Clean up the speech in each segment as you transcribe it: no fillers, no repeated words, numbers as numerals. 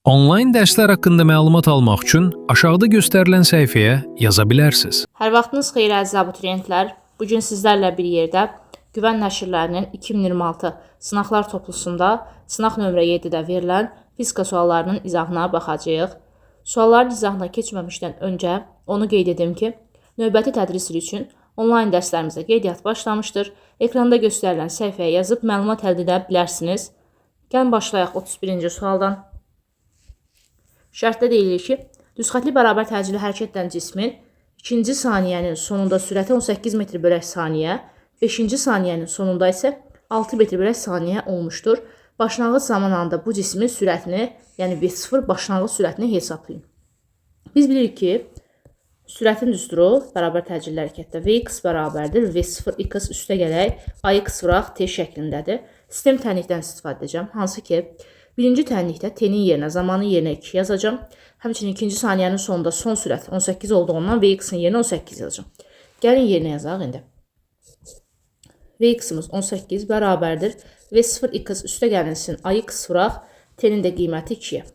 Onlayn dərslər haqqında məlumat almaq üçün aşağıda göstərilən səhifəyə yaza bilərsiniz. Hər vaxtınız xeyir əziz abituriyentlər. Bugün sizlərlə bir yerdə Güvən nəşrlərinin 2026 sınaqlar toplusunda sınaq nömrə 7-də verilən fizika suallarının izahına baxacağıq. Sualların izahına keçməmişdən öncə onu qeyd edim ki, növbəti tədris ili üçün onlayn dərslərimizə qeydiyyat başlamışdır. Ekranda göstərilən səhifəyə yazıb məlumat əldə edə bilərsiniz. Gəlin başlayaq 31-ci sualdan. Şərtdə deyilir ki, düzxətli bərabər təcili hərəkət edən cismin 2-ci saniyənin sonunda sürəti 18 metr bölək saniyə, 5-ci saniyənin sonunda isə 6 metr bölək saniyə olmuşdur. Başlanğıc zamanında bu cismin sürətini, yəni V0 başlanğıc sürətini hesablayın. Biz bilirik ki, sürətin düsturu bərabər təcilli hərəkətdə Vx bərabərdir V0x üstə gələk Ax vuraq T şəklindədir. Sistem tənlikdən istifadə edəcəm. Hansı ki, birinci tənlikdə T-nin yerinə, zamanın yerinə 2 yazacağım. Həmçinin ikinci saniyənin sonunda son sürət 18 olduğundan Vx-in yerinə 18 yazacağım. Gəlin yerinə yazaq indi. Vx-imiz 18 bərabərdir V0x üstə gəlinsin Ax vuraq T-nin də qiyməti 2-yə.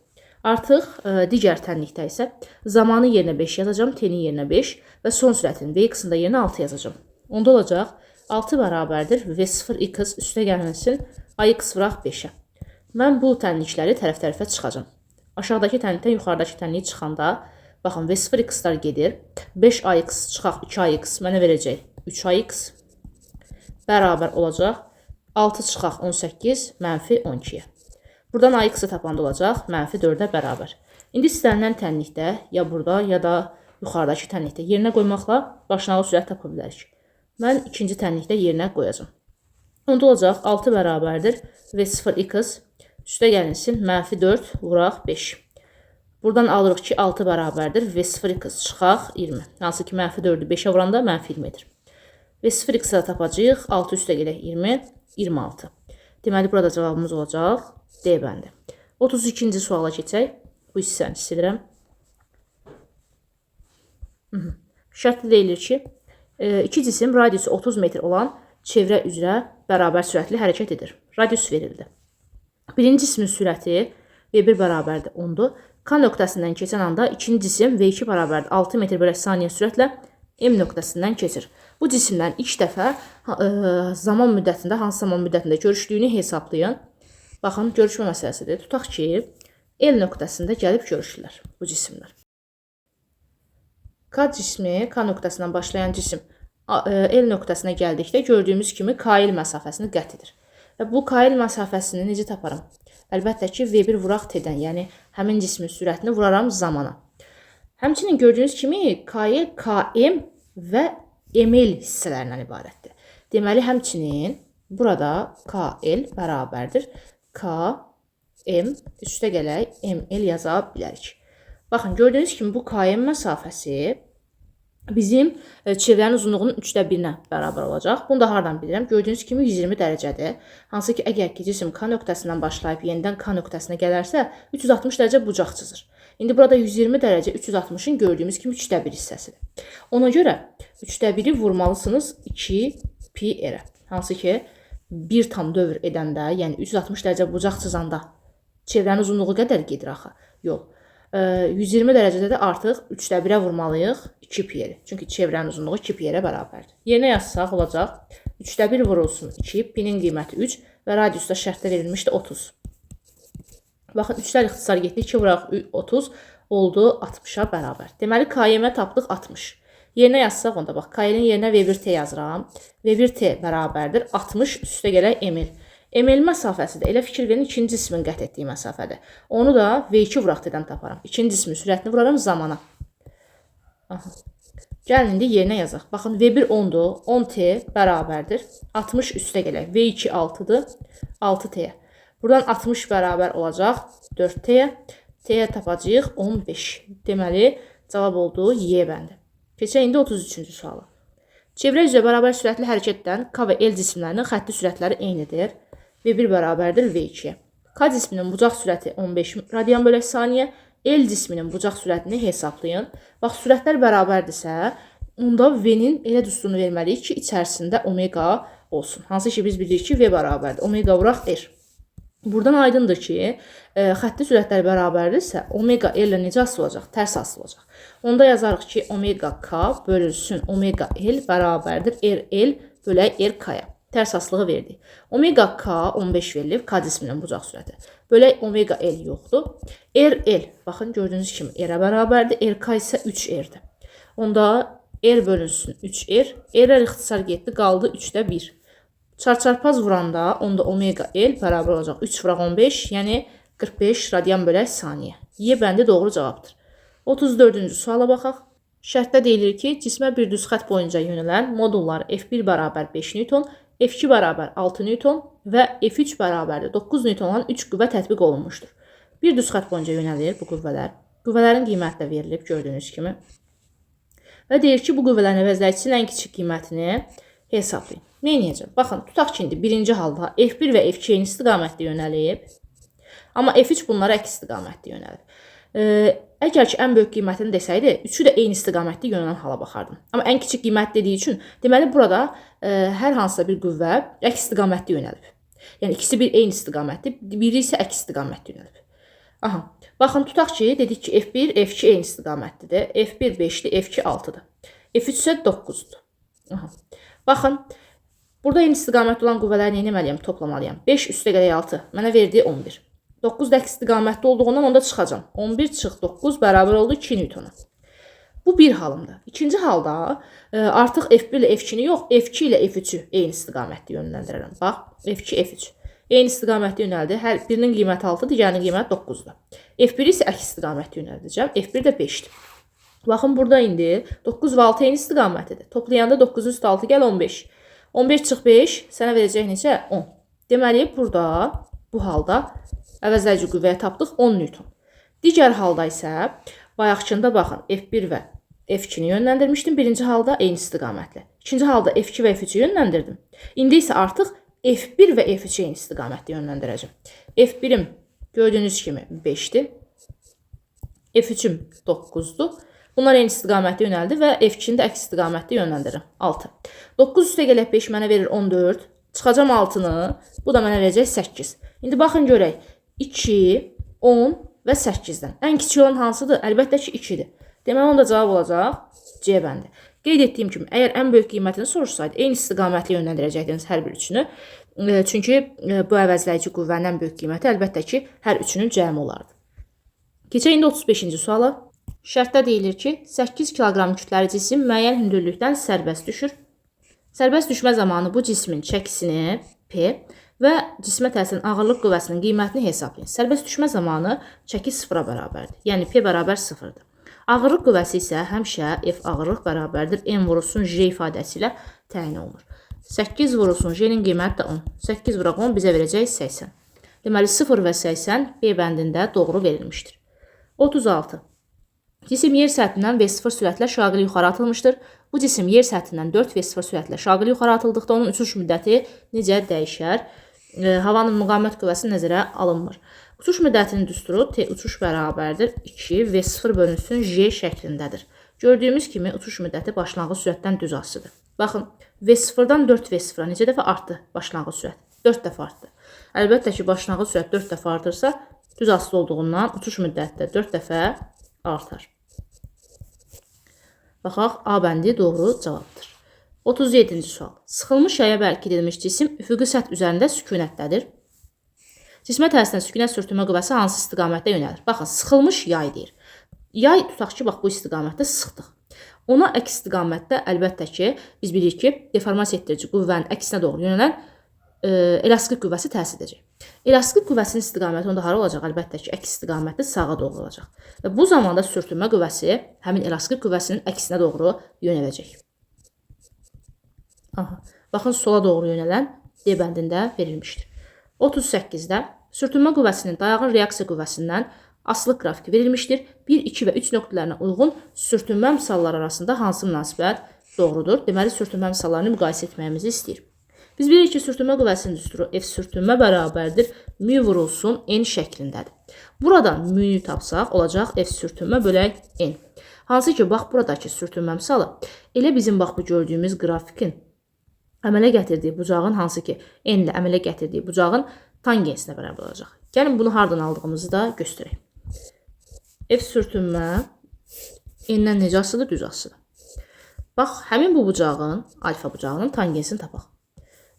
Artıq digər tənlikdə isə zamanın yerinə 5 yazacağım, T-nin yerinə 5 və son sürətin Vx-in də yerinə 6 yazacağım. Onda olacaq 6 bərabərdir V0x üstə gəlinsin Ax vuraq 5-ə. Mən bu tənlikləri tərəf-tərəfə çıxacağım. Aşağıdakı tənlikdən yuxarıdakı tənlik çıxanda, baxın, V0x-lar gedir. 5ax çıxaq 2ax mənə verəcək 3ax bərabər olacaq 6 çıxaq 18 mənfi 12-yə. Buradan ax-ı tapanda olacaq mənfi 4-ə bərabər. İndi istənilən tənlikdə ya burada, ya da yuxarıdakı tənlikdə yerinə qoymaqla başlanğıc sürət tapa bilərik. Mən ikinci tənlikdə yerinə qoyacağım. Onda olacaq 6 bərabərdir V0x üstə gəlinsin mənfi 4 vuraq 5. Buradan alırıq ki, 6 bərabərdir V0x çıxaq 20. Hansı ki, mənfi 4-ü 5-ə vuranda mənfi 20-dir. V0x-ə tapacağıq. 6 üstə gələk 20, 26. Deməli, burada cavabımız olacaq D bəndi. 32-ci suala keçək. Bu hissəni silirəm. Şərtdə deyilir ki, iki cisim radiusu 30 metr olan çevrə üzrə bərabər sürətli hərəkət edir. Radius verildi. Birinci cismin sürəti V1 bərabərdir 10-dur. K nöqtəsindən keçən anda ikinci cisim V2 bərabərdir 6 metr bölək saniyə sürətlə M nöqtəsindən keçir. Bu cisimlərin ilk dəfə zaman müddətində, hansı zaman müddətində görüşdüyünü hesablayın. Baxın, görüşmə məsələsidir. Tutaq ki, L nöqtəsində gəlib görüşürlər bu cisimlər. K cismi, K nöqtəsindən başlayan cisim L nöqtəsinə gəldikdə gördüyümüz kimi KL məsafəsini qət edir. Və bu KL məsafəsini necə taparım? Əlbəttə ki, V1 vuraq T-dən, yəni həmin cismin sürətini vuraram zamana. Həmçinin gördüyünüz kimi KL, KM və ML hissələrindən ibarətdir. Deməli, həmçinin burada KL bərabərdir KM üstə gələk ML yaza bilərik. Baxın, gördüyünüz kimi bu KM məsafəsi bizim çevrənin uzunluğunun 1/3-nə bərabər olacaq. Bunu da hardan bilirəm? Gördüyünüz kimi 120 dərəcədir. Hansı ki, əgər ki, cisim K nöqtəsindən başlayıb yenidən K nöqtəsinə gələrsə, 360 dərəcə bucaq çizir. İndi burada 120 dərəcə 360-ın gördüyümüz kimi 3/1 hissəsidir. Ona görə 3/1-i vurmalısınız 2π-ə. Hansı ki, 1 tam dövr edəndə, yəni 360 dərəcə bucaq çizanda çevrənin uzunluğu qədər gedir axı. Yox. 120 dərəcədə də artıq 3/1-ə vurmalıyıq 2π-yə. Çünki çevrənin uzunluğu 2π-yə bərabərdir. Yerinə yazsaq olacaq 3/1 vurulsun 2, π-nin qiyməti 3 və radiusda şərtdə verilmişdi 30. Baxın, 3-lər ixtisar getdi, 2 vuraq 30 oldu 60-a bərabər. Deməli, KM-ə tapdıq 60. Yerinə yazsaq onda, bax, KL-in yerinə V1T yazıram. V1T bərabərdir 60 üstə gələk ML. ML məsafəsi də elə fikir verin ikinci cismin qət etdiyi məsafədir. Onu da V2 vuraq T-dən taparam. İkinci cismin sürətini vuraram zamana. Gəlin indi yerinə yazaq. Baxın, V1 10-dur. 10T bərabərdir 60 üstə gələk. V2 6-dır. 6T-yə. Buradan 60 bərabər olacaq 4T-yə. T-yə tapacağıq 15. Deməli, cavab oldu Y bəndi. Keçək indi 33-cü suala. Çevrə üzrə bərabər sürətli hərəkət edən K və L cisimlərinin xətti sürətləri eynidir. V1 bərabərdir V2-yə. K cisminin bucaq sürəti 15 radian bölək saniyə, L cisminin bucaq sürətini hesablayın. Bax, sürətlər bərabərdirsə, onda V-nin elə düsturunu verməliyik ki, içərisində omega olsun. Hansı ki, biz bilirik ki, V bərabərdir. Omega vuraq R. Buradan aydındır ki, xətti sürətlər bərabərdirsə, omega L ilə necə asılı olacaq? Tərs asılı olacaq. Onda yazarıq ki, omega K bölünsün omega L bərabərdir RL bölək RK-ya. Tərs asılığı verdik. Omega K 15 verilib, K cisminin bucaq sürəti. Bölək omega L yoxdur. RL, baxın gördüyünüz kimi R-ə bərabərdir, RK isə 3R'dir. Onda R bölünsün 3R, R-lər ixtisar getdi, qaldı 3də 1. Çarçarpaz vuranda onda omega L bərabər olacaq 3 vuraq 15, yəni 45 radyan bölək saniyə. Y bəndi doğru cavabdır. 34-cü suala baxaq. Şərtdə deyilir ki, cismə bir düz xətt boyunca yönələn modullar F1 bərabər 5 Newton, F2 bərabər 6 Newton və F3 bərabərdir 9 Newton olan 3 qüvvə tətbiq olunmuşdur. Bir düz xətt boyunca yönəlir bu qüvvələr. Qüvvələrin qiyməti də verilib gördüyünüz kimi. Və deyir ki, bu qüvvələrin əvəzləyicisi ən kiçik qiymətini hesablayın. Nə edəcəm? Baxın, tutaq ki, indi birinci halda F1 və F2 eyni istiqamətdə yönəlib, amma F3 bunlara əks istiqamətdə yönəlib. Əgər ki, ən böyük qiymətini desəydi, üçü də eyni istiqamətdə yönələn hala baxardım. Amma ən kiçik qiymət dediyi üçün, deməli burada hər hansısa bir qüvvə əks istiqamətdə yönəlib. Yəni ikisi bir eyni istiqamətdə, biri isə əks istiqamətdə yönəlib. Aha. Baxın, tutaq ki, dedik ki, F1, F2 eyni istiqamətlidir. F1 5-dir, F2 6-dır. F3 isə 9-dur. Aha. Baxın, burada eyni istiqamətli olan qüvvələri nə etməliyəm? Toplamalıyam. 5 üstə gələk 6. Mənə verdiyi 11. 9 da əks istiqamətli olduğundan onda çıxacam. 11 çıx 9 bərabər oldu 2 Newtona. Bu bir halımda. İkinci halda artıq F1 ilə F2-ni yox, F2 ilə F3-ü eyni istiqamətdə yönləndirərəm. Bax, F2, F3. Eyni istiqamətdə yönəldi. Hər birinin qiyməti 6, digərinin qiyməti 9-dur. F1 isə əks istiqamətdə yönəldəcəm. F1 də 5-dir. Baxın, burada indi 9 və 6 eyni istiqamətidir. Toplayanda 9 üstə 6 gəl 15. 11 çıx 5 sənə verəcək necə? 10. Deməli, burada, bu halda əvəzləyici qüvvəyə tapdıq 10 Newton. Digər halda isə, bayaqçında baxın, F1 və F2-ni yönləndirmişdim. Birinci halda eyni istiqamətli. İkinci halda F2 və F3-ü yönləndirdim. İndi isə artıq F1 və F3-ü eyni istiqamətli yönləndirəcəm. F1-im gördüyünüz kimi 5-dir. F3-üm 9-dur. Bunlar eyni istiqamətdə yönəldi və F2-ni də əks istiqamətdə yönləndirirəm. 6. 9 üstə gələk 5 mənə verir 14. Çıxacam 6-nı. Bu da mənə verəcək 8. İndi baxın görək. 2, 10 və 8-dən. Ən kiçik olan hansıdır? Əlbəttə ki 2-dir. Deməli, onda cavab olacaq C bəndi. Qeyd etdiyim kimi, əgər ən böyük qiymətini sorursaydı, eyni istiqamətli yönləndirəcəkdiniz hər bir üçünü. Çünki bu əvəzləyici qüvvənin ən böyük qiyməti əlbəttə ki, hər üçünün cəmi olardı. Keçək indi 35-ci suala. Şərtdə deyilir ki, 8 kiloqram kütləli cisim müəyyən hündürlükdən sərbəst düşür. Sərbəst düşmə zamanı bu cismin çəkisini P və cismə təsirin ağırlıq qüvvəsinin qiymətini hesablayın. Sərbəst düşmə zamanı çəki 0-a bərabərdir. Yəni P bərabər 0-dır. Ağırlıq qüvvəsi isə həmişə F ağırlıq bərabərdir M vurulsun J ifadəsi ilə təyin olunur. 8 vurulsun J-nin qiyməti də 10. 8 vuraq 10 bizə verəcək 80. Deməli 0 və 80 B bəndində doğru verilmişdir. 36. Cisim yer səthindən V0 sürətlə şaqili yuxarı atılmışdır. Bu cisim yer səthindən 4 V0 sürətlə şaqili yuxarı atıldıqda onun uçuş müddəti necə dəyişər? Havanın müqavimət qüvvəsi nəzərə alınmır. Uçuş müddətinin düsturu T uçuş bərabərdir 2 V0 bölünsün J şəklindədir. Gördüyümüz kimi uçuş müddəti başlanğıc sürətdən düz asılıdır. Baxın, V0-dan 4 V0-a necə dəfə artdı başlanğıc sürət? 4 dəfə artdı. Əlbəttə ki, başlanğıc sürət 4 dəfə artırsa, düz asılı olduğundan uçuş müddəti də 4 dəfə artar. Baxaq, A bəndi doğru cavabdır. 37-ci sual. Sıxılmış yaya bərkidilmiş cisim üfüqi səth üzərində sükunətdədir. Cismə təsirən sükunət sürtünmə qüvvəsi hansı istiqamətdə yönəlir? Baxın, sıxılmış yay deyir. Yay tutaq ki, bax bu istiqamətdə sıxdıq. Ona əks istiqamətdə əlbəttə ki, biz bilirik ki, deformasiya etdirici qüvvənin əksinə doğru yönələn elastik qüvvəsi təsir edəcək. Elastik qüvvəsinin istiqaməti onda hara olacaq? Əlbəttə ki, əks istiqamətdə sağa doğru olacaq. Və bu zamanda sürtünmə qüvvəsi həmin elastik qüvvəsinin əksinə doğru yönələcək. Aha. Baxın, sola doğru yönələn D bəndində verilmişdir. 38-də sürtünmə qüvvəsinin dayağın reaksiya qüvvəsindən asılıq qrafiki verilmişdir. 1, 2 və 3 nöqtələrinə uyğun sürtünmə misalları arasında hansı münasibət doğrudur? Deməli, sürtünmə misallarını müqayisə etməyimizi istəyir. Biz bilirik ki, sürtünmə qüvvəsinin düsturu F sürtünmə bərabərdir mü vurulsun N şəklindədir. Buradan mü-nü tapsaq, olacaq F sürtünmə bölək N. Hansı ki, bax, buradakı sürtünmə misalı elə bizim bax bu gördüyümüz qrafikin əmələ gətirdiyi bucağın, hansı ki, N ilə əmələ gətirdiyi bucağın tangensinə bərabər olacaq. Gəlin bunu hardan aldığımızı da göstərək. F sürtünmə n-dən necə asılıdır? Düz asılıdır. Bax, həmin bu bucağın, alfa bucağının tangensini tapaq.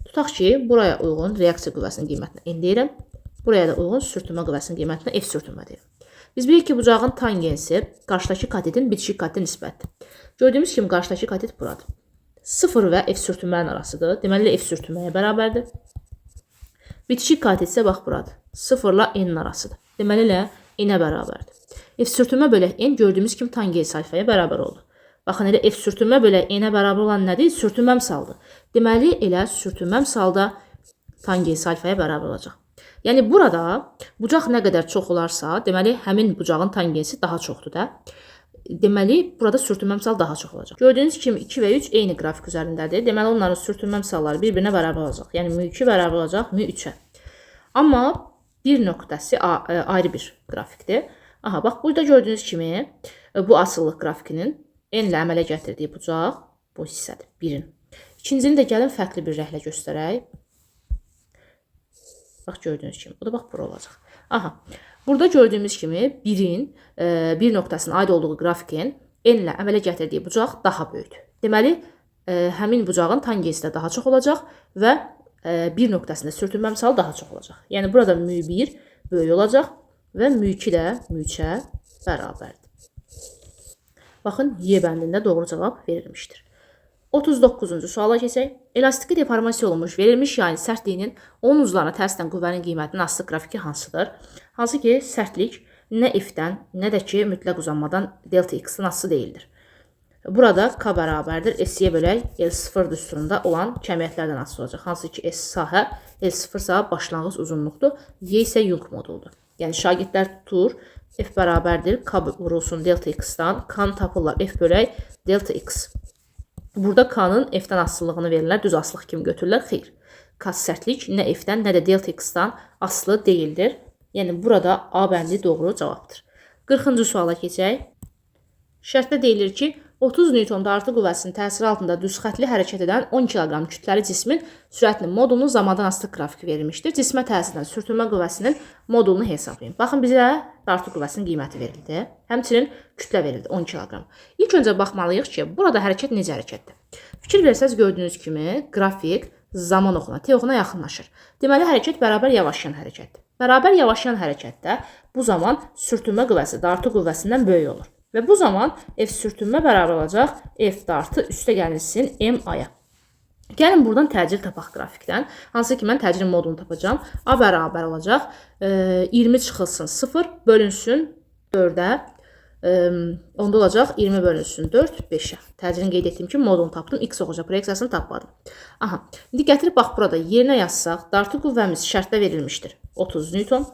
Tutaq ki, buraya uyğun reaksiya qüvvəsinin qiymətinə n deyirəm. Buraya da uyğun sürtünmə qüvvəsinin qiymətinə F sürtünmə deyirəm. Biz bilirik ki, bucağın tangensi qarşıdakı katetin bitişik katetin nisbətdir. Gördüyümüz kimi qarşıdakı katet buradır. 0 və F sürtünmənin arasıdır. Deməli, F sürtünməyə bərabərdir. Bitişik katet isə bax buradır. 0 ilə n arasıdır. Deməli, n-ə bərabərdir. F sürtünmə bölək n gördüyümüz kimi tangens alfaya bərabər oldu. Baxın, elə F sürtünmə bölək n-ə bərabər olan nədir? Sürtünmə misaldır. Deməli, elə sürtünmə misalda tangens alfaya bərabər olacaq. Yəni, burada bucaq nə qədər çox olarsa, deməli, həmin bucağın tangensi daha çoxdur da. Deməli, burada sürtünmə misal daha çox olacaq. Gördüyünüz kimi 2 və 3 eyni qrafik üzərindədir. Deməli, onların sürtünmə misalları bir-birinə bərabər olacaq. Yəni, μ2 bərabər olacaq μ3-ə. Amma bir nöqtəsi ayrı bir qrafikdir. Aha, bax, burada gördüyünüz kimi bu asıllıq qrafikinin n ilə əmələ gətirdiyi bucaq bu hissədir, 1-in. İkincini də gəlin fərqli bir rəhlə göstərək. Bax, gördüyünüz kimi, o da bax, bura olacaq. Aha, burada gördüyümüz kimi 1-in bir nöqtəsinin aid olduğu grafikin n ilə əmələ gətirdiyi bucaq daha böyükdür. Deməli, həmin bucağın tangensi də daha çox olacaq və bir nöqtəsində sürtünmə misalı daha çox olacaq. Yəni, burada μ1 böyük olacaq və μ2 də μ3-ə bərabərdir. Baxın, Y bəndində doğru cavab verilmişdir. 39-cu suala keçək. Elastiki deformasiya olunmuş verilmiş yayın sərtliyinin onun uzlarına tərsdən qüvvənin qiymətinin asılı qrafiki hansıdır? Hansı ki, sərtlik nə F-dən, nə də ki, mütləq uzanmadan delta X-dən asılı deyildir. Burada K bərabərdir S-yə bölək L0 düsturunda olan kəmiyyətlərdən asılı olacaq. Hansı ki, S sahə, L0 sahə başlanğıc uzunluqdur, Y isə Young moduldur. Yəni, şagirdlər tutur, F bərabərdir, K vurulsun delta X-dan, K-nı tapırlar F bölək delta X. Burada K-nın F-dən asılılığını verirlər, düz asılıq kimi götürürlər, xeyr. K sərtlik nə F-dən, nə də delta X-dan asılı deyildir. Yəni, burada A bəndi doğru cavabdır. 40-cı suala keçək. Şərtdə deyilir ki, 30 Newton dartı qüvvəsinin təsiri altında düz xətli hərəkət edən 10 kq kütləli cismin sürətinin modulunun zamandan asılı qrafiki verilmişdir. Cismə təsir edən sürtünmə qüvvəsinin modulunu hesablayın. Baxın, bizə dartı qüvvəsinin qiyməti verildi. Həmçinin kütlə verildi 10 kq. İlk öncə baxmalıyıq ki, burada hərəkət necə hərəkətdir? Fikir versəz gördüyünüz kimi qrafik zaman oxuna, T oxuna yaxınlaşır. Deməli, hərəkət bərabər yavaşlayan hərəkətdir. Bərabər yavaşlayan hərəkətdə bu zaman sürtünmə qüvvəsi dartı qüvvəsindən böyük olur. Və bu zaman F sürtünmə bərabər olacaq F dartı üstə gəlsin M-aya. Gəlin buradan təcil tapaq qrafikdən. Hansı ki, mən təcilin modulunu tapacağım. A bərabər olacaq 20 çıxılsın 0 bölünsün 4-ə. Onda olacaq 20 bölünsün 4, 5-ə. Təcilin qeyd etdiyim kimi modulunu tapdım. X oxuca proyeksiyasını tapmadım. Aha, indi gətirib bax burada yerinə yazsaq, dartı qüvvəmiz şərtdə verilmişdir. 30 Newton,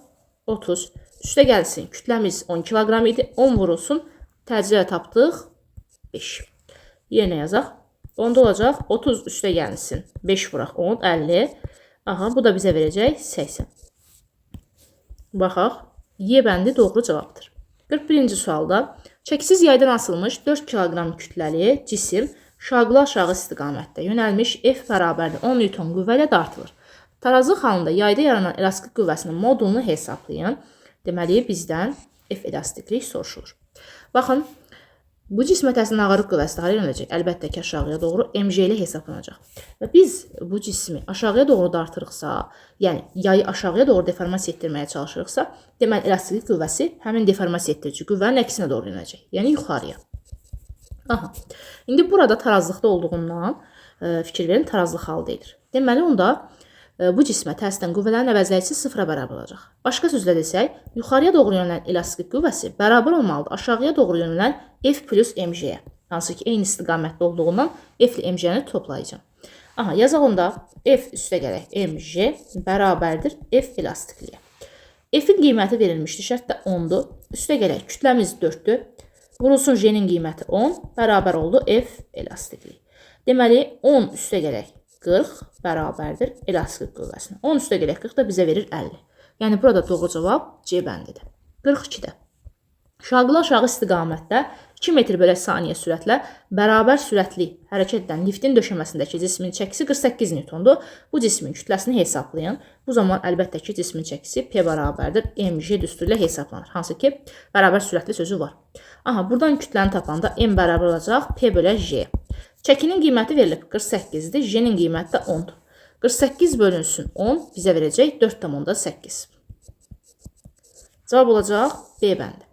30. Üstə gəlsin, kütləmiz 10 kq idi. 10 vurulsun. Təcrübə tapdıq 5. Yerinə yazaq. Onda olacaq 30 üstə gəlsin. 5 vuraq 10, 50. Aha, bu da bizə verəcək 80. Baxaq. Y bəndi doğru cavabdır. 41-ci sualda çəkisiz yaydan asılmış 4 kq kütləli cisim şaqlı aşağı istiqamətdə yönəlmiş F bərabərdir 10 Newton qüvvə ilə dartılır. Tarazlıq halında yayda yaranan elastik qüvvəsinin modulunu hesablayın. Deməli, bizdən F elastiklik soruşulur. Baxın, bu cismə təsirin ağırlıq qüvvəsi hara yönələcək? Əlbəttə ki, aşağıya doğru mg ilə hesablanacaq. Və biz bu cismi aşağıya doğru dartırıqsa, yəni yayı aşağıya doğru deformasiya etdirməyə çalışırıqsa, deməli elastiklik qüvvəsi həmin deformasiya etdirici qüvvənin əksinə doğru yönələcək, yəni yuxarıya. Aha. İndi burada tarazlıqda olduğundan fikir verin, tarazlıq halı deyilir. Deməli, onda bu cismə təsirdən qüvvələrin əvəzləyicisi 0-a bərabər olacaq. Başqa sözlə desək, yuxarıya doğru yönələn elastik qüvvəsi bərabər olmalıdır aşağıya doğru yönələn F plus mg-yə. Hansı ki, eyni istiqamətdə olduğundan F ilə mg-ni toplayacağım. Aha, yazaq onda F üstə gələk mg bərabərdir F elastikliyə. F-in qiyməti verilmişdir, şərtdə 10-dur. Üstə gələk, kütləmiz 4-dür. Vurulsun J-nin qiyməti 10, bərabər oldu F elastikliyi. Deməli, 10 üstə gələk 40 bərabərdir elastik qüvvəsinə. 10 üstə gələk 40 da bizə verir 50. Yəni, burada doğru cavab C bəndidir. 42-də. Şaqlı aşağı istiqamətdə 2 metr bölək saniyə sürətlə bərabər sürətli hərəkət edən liftin döşəməsindəki cismin çəkisi 48 Newtondur. Bu cismin kütləsini hesablayın. Bu zaman əlbəttə ki, cismin çəkisi P bərabərdir mg düsturu ilə hesablanır. Hansı ki, bərabər sürətli sözü var. Aha, buradan kütləni tapanda m bərabər olacaq P bölək J. Çəkinin qiyməti verilib 48-dir, J-nin qiyməti də 10-dur. 48 bölünsün 10 bizə verəcək 4,8. Cavab olacaq B bəndi.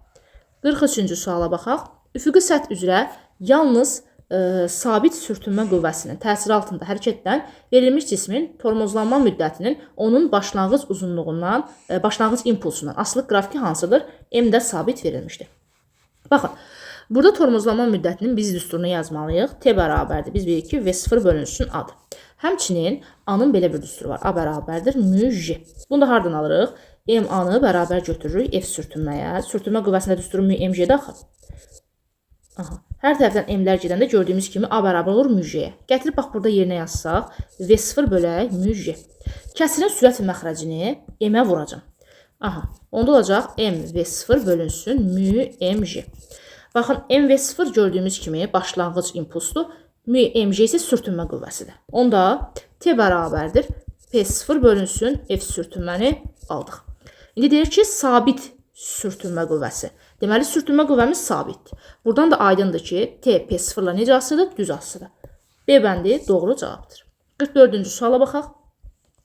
43-cü suala baxaq. Üfüqi səth üzrə yalnız sabit sürtünmə qüvvəsinin təsiri altında hərəkət edən verilmiş cismin tormozlanma müddətinin onun başlanğıc uzunluğundan, başlanğıc impulsundan asılı qrafiki hansıdır? M də sabit verilmişdir. Baxın, burada tormozlanma müddətinin biz düsturunu yazmalıyıq. T bərabərdir. Biz bilirik ki, V0 bölünsün A-dır. Həmçinin A-nın belə bir düsturu var. A bərabərdir μ J. Bunu da hardan alırıq? M A-nı bərabər götürürük F sürtünməyə. Sürtünmə qüvvəsində düsturu μ M J-də axır. Aha. Hər tərəfdən M-lər gedəndə gördüyümüz kimi A bərabər olur μ J-yə. Gətirib bax burada yerinə yazsaq, V0 bölək μ J. Kəsirin sürət məxrəcini M-ə vuracam. Aha. Onda olacaq M V0 bölünsün μ M J. Baxın, M V0 gördüyümüz kimi başlanğıc impulsdur. μ M J isə sürtünmə qüvvəsidir. Onda T bərabərdir. P0 bölünsün F sürtünməni aldıq. İndi deyir ki, sabit sürtünmə qüvvəsi. Deməli, sürtünmə qüvvəmiz sabitdir. Buradan da aydındır ki, T P0 ilə necə asılıdır? Düz asılıdır. B bəndi doğru cavabdır. 44-cü suala baxaq.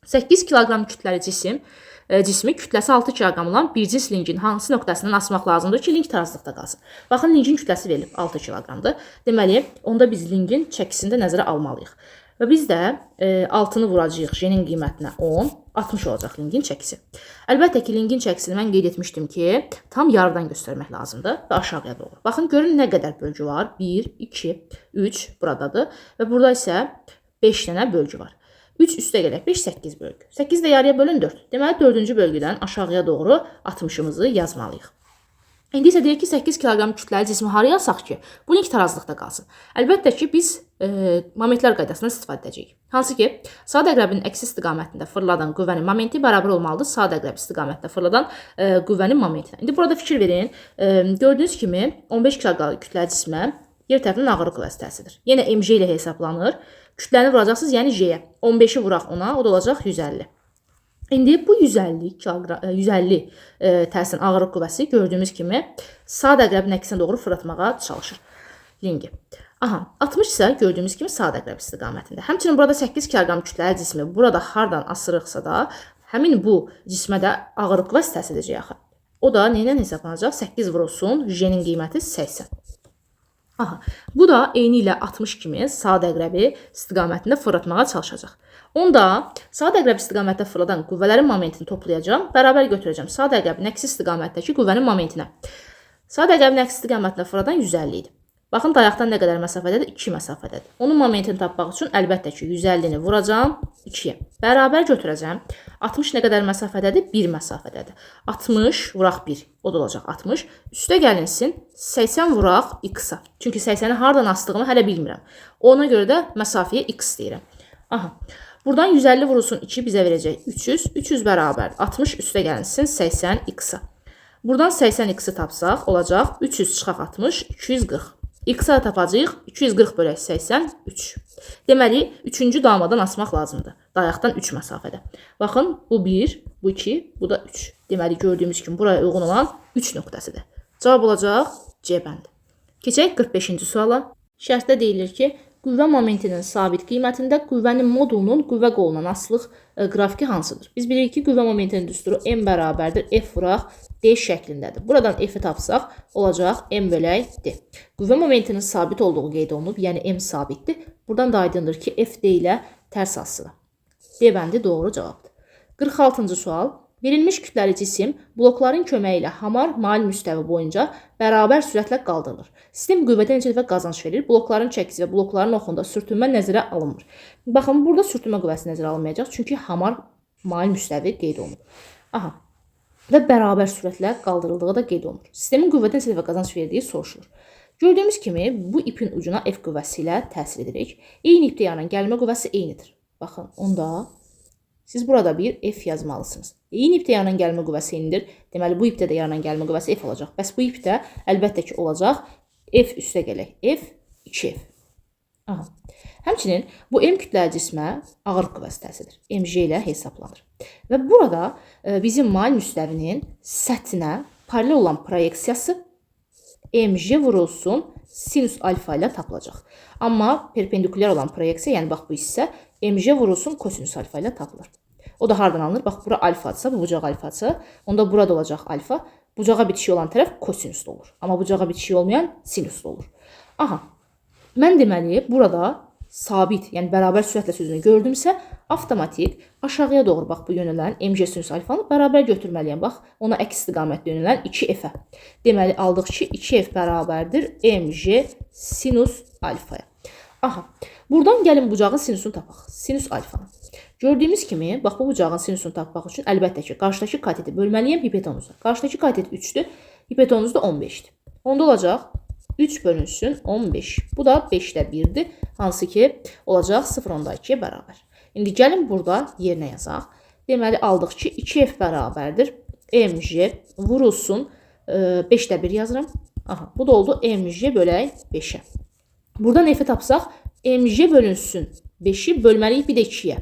8 kiloqram kütləli cismi kütləsi 6 kiloqram olan bir cins lingin hansı nöqtəsindən asmaq lazımdır ki, ling tarazlıqda qalsın? Baxın, lingin kütləsi verilib 6 kiloqramdır. Deməli, onda biz lingin çəkisini də nəzərə almalıyıq. Və biz də 6-nı vuracağıq J-nin qiymətinə 10, 60 olacaq lingin çəkisi. Əlbəttə ki, lingin çəkisini mən qeyd etmişdim ki, tam yarıdan göstərmək lazımdır və aşağıya doğru. Baxın, görün nə qədər bölgü var? 1, 2, 3 buradadır və burada isə 5 dənə bölgü var. 3 üstə gələk 5, 8 bölgü. 8 də yarıya bölün 4. Deməli, 4-cü bölgüdən aşağıya doğru 60-ımızı yazmalıyıq. İndi isə deyək ki, 8 kiloqram kütləli cismi haraya asaq ki, bu link tarazlıqda qalsın. Əlbəttə ki, biz momentlər qaydasından istifadə edəcəyik. Hansı ki, saat əqrəbinin əksi istiqamətində fırladan qüvvənin momenti bərabər olmalıdır saat əqrəb istiqamətində fırladan qüvvənin momentinə. İndi burada fikir verin. Gördüyünüz kimi 15 kiloqram kütləli cismə yer tərəfindən ağırlıq qüvvəsi təsiridir. Yenə mg ilə hesablanır. Kütləni vuracaqsınız, yəni J-yə. 15-i vuraq ona, o da olacaq 150. İndi bu 150 təsirin ağırlıq qüvvəsi gördüyümüz kimi saat əqrəbin əksinə doğru fırlatmağa çalışır lingi. Aha, 60 isə gördüyümüz kimi saat əqrəb istiqamətində. Həmçinin burada 8 kiloqram kütləli cismi burada hardan asırıqsa da, həmin bu cismə də ağırlıq qüvvəsi təsir edəcək axı. O da nə ilə hesablanacaq? 8 vurulsun, J-nin qiyməti 80. Aha, bu da eyni ilə 60 kimi saat əqrəbi istiqamətində fırlatmağa çalışacaq. Onda saat əqrəb istiqamətdə fırladan qüvvələrin momentini toplayacağam, bərabər götürəcəm saat əqrəbin əksi istiqamətdəki qüvvənin momentinə. Saat əqrəbin əksi istiqamətində fırladan 150 idi. Baxın, dayaqdan nə qədər məsafədədir? 2 məsafədədir. Onun momentini tapmaq üçün əlbəttə ki, 150-ni vuracağam 2-yə. Bərabər götürəcəm. 60 nə qədər məsafədədir? 1 məsafədədir. 60 vuraq 1. O da olacaq 60. Üstə gəlinsin 80 vuraq x-a. Çünki 80-i hardan asdığımı hələ bilmirəm. Ona görə də məsafəyə x deyirəm. Aha. Buradan 150 vurulsun 2 bizə verəcək 300. 300 bərabər 60 üstə gəlinsin 80 x-a. Buradan 80 x-i tapsaq olacaq 300 çıxaq 60 240. X-a tapacağıq 240 bölək 80 3. Deməli 3-cü damadan asmaq lazımdır. Dayaqdan 3 məsafədə. Baxın, bu 1, bu 2, bu da 3. Deməli gördüyümüz kimi buraya uyğun olan 3 nöqtəsidir. Cavab olacaq C bəndi. Keçək 45-ci suala. Şərtdə deyilir ki, qüvvə momentinin sabit qiymətində qüvvənin modulunun qüvvə qolundan asılıq qrafiki hansıdır? Biz bilirik ki, qüvvə momentinin düsturu M bərabərdir F vuraq D şəklindədir. Buradan F-i tapsaq olacaq M bölək D. Qüvvə momentinin sabit olduğu qeyd olunub, yəni M sabitdir. Buradan da aydındır ki, F D ilə tərs asılı. D bəndi doğru cavabdır. 46-cı sual. Verilmiş kütləli cisim blokların köməyi ilə hamar mail müstəvi boyunca bərabər sürətlə qaldırılır. Sistem qüvvədə necə dəfə qazanc verir? Blokların çəkisi və blokların oxunda sürtünmə nəzərə alınmır. Baxın, burada sürtünmə qüvvəsi nəzərə alınmayacaq, çünki hamar mail müstəvi qeyd olunur. Aha. Və bərabər sürətlə qaldırıldığı da qeyd olunur. Sistemin qüvvədə necə dəfə qazanc verdiyi soruşulur. Gördüyümüz kimi bu ipin ucuna F qüvvəsi ilə təsir edirik. Eyni ipdə yaranan gəlmə qüvvəsi eynidir. Baxın, onda siz burada bir F yazmalısınız. Eyni ipdə yaranan gəlmə qüvvəsi eynidir. Deməli, bu ipdə də yaranan gəlmə qüvvəsi F olacaq. Bəs bu ipdə əlbəttə ki olacaq F üstə gələk. F 2F. Aha. Həmçinin bu M kütləli cismə ağırlıq qüvvəsi təsiridir. mg ilə hesablanır. Və burada bizim mail müstəvinin səthinə paralel olan proyeksiyası mg vurulsun sinus alfa ilə tapılacaq. Amma perpendikulyar olan proyeksiya, yəni bax bu hissə mg vurulsun kosinus alfa ilə tapılır. O da hardan alınır? Bax bura alfadsa, bu bucaq alfadsa, onda burada olacaq alfa. Bucağa bitişik olan tərəf kosinusda olur. Amma bucağa bitişik olmayan sinusda olur. Aha. Mən deməli burada sabit, yəni bərabər sürətlə sözünü gördümsə, avtomatik aşağıya doğru bax bu yönələn mg sinus alfanı bərabər götürməliyəm. Bax, ona əks istiqamətdə yönələn 2f-ə. Deməli aldıq ki, 2f bərabərdir mg sinus alfaya. Aha. Buradan gəlin bucağın sinusunu tapaq. Sinus alfanı. Gördüyümüz kimi, bax bu bucağın sinusunu tapmaq üçün əlbəttə ki, qarşıdakı kateti bölməliyəm hipotenuza. Qarşıdakı katet 3-dür, hipotenuz da 15-dir. Onda olacaq 3 bölünsün 15. Bu da 5də 1-dir. Hansı ki, olacaq 0,2-yə bərabər. İndi gəlin burada yerinə yazaq. Deməli, aldıq ki, 2f bərabərdir. mg vurulsun 5də 1 yazıram. Aha, bu da oldu mg bölək 5-ə. Buradan f-i tapsaq, mg bölünsün 5-i bölməliyik bir də 2-yə.